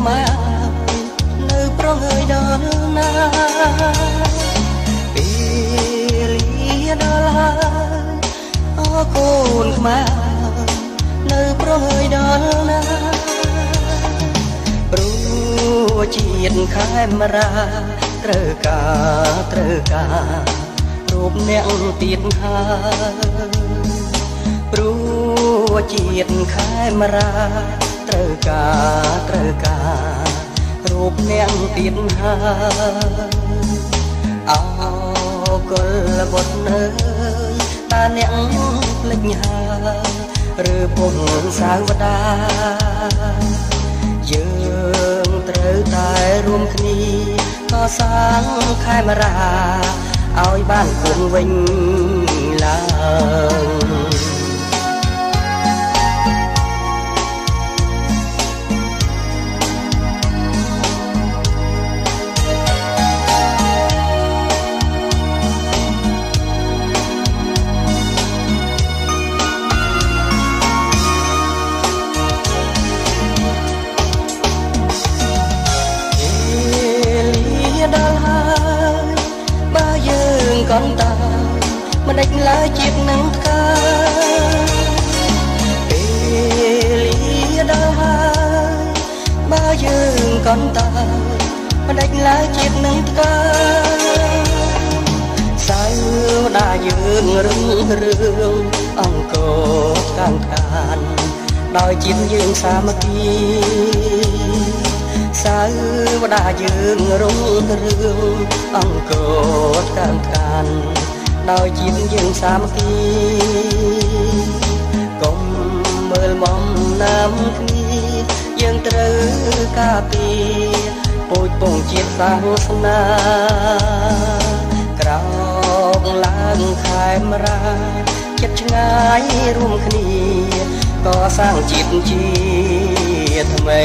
ខ្មែរនៅប្រងើយដល់ណាពេលលាដល់ហើយអរគុណខ្មែរនៅប្រងើយដល់ណាព្រោះជាតិខេមរាត្រូវការរូបអ្នកទៀតហើយព្រោះជាតិខេមរាត្រូវការរូបអ្នកទៀតហើយអោកលបុត្រអើយតើអ្នកភ្លេចហើយឬពុំសាវតាយើងត្រូវតែរួមគ្នាកសាងខេមរាឲ្យបានគង់វិញឡើងកនតាមិនដេចឡើយជាតិនឹងថ្កាពេលលាដល់ហើយបើយើងកនតាមិនដេចឡើយជាតិនឹងថ្កាសាវតាយើងរឹងរឿងអង្គកាងខានដោយជាតិយើងសាមគ្គីសាវតាយើងរុងរឿងអង្គកាងខានដោយជាតិយើងសាមគ្គីកុំមើលបំណាំគ្នាយើងត្រូវការពារពូជពងជាតិសាសនាក្រោកឡើងខេមរាចិត្តឆ្ងាយរួមគ្នាកសាងជាតិជាថ្មី